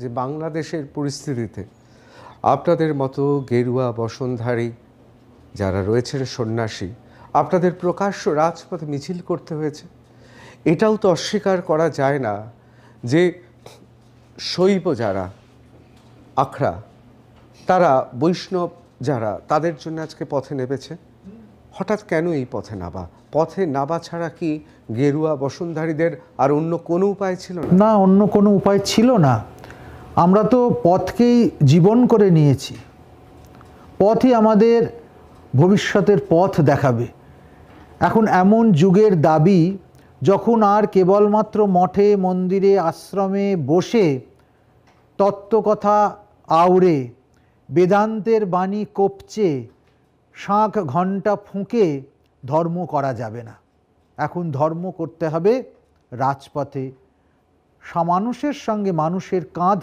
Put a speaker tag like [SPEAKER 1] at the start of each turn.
[SPEAKER 1] যে বাংলাদেশের পরিস্থিতিতে আপনাদের মতো গেরুয়া বসনধারী যারা রয়েছেন সন্ন্যাসী, আপনাদের প্রকাশ্য রাজপথে মিছিল করতে হয়েছে? এটাও তো অস্বীকার করা যায় না যে শৈব যারা আখড়া, তারা বৈষ্ণব যারা, তাদের জন্য আজকে পথে নেমেছে। হঠাৎ কেন এই পথে নাবা? পথে নাবা ছাড়া কি গেরুয়া বসনধারীদের আর অন্য কোনো উপায় ছিল না?
[SPEAKER 2] না, অন্য কোনো উপায় ছিল না। আমরা তো পথকেই জীবন করে নিয়েছি। পথই আমাদের ভবিষ্যতের পথ দেখাবে। এখন এমন যুগের দাবি যখন আর কেবলমাত্র মঠে মন্দিরে আশ্রমে বসে তত্ত্বকথা আওড়ে বেদান্তের বাণী কোপচে শাঁখ ঘণ্টা ফুঁকে ধর্ম করা যাবে না। এখন ধর্ম করতে হবে রাজপথে, মানুষের সঙ্গে মানুষের কাঁধ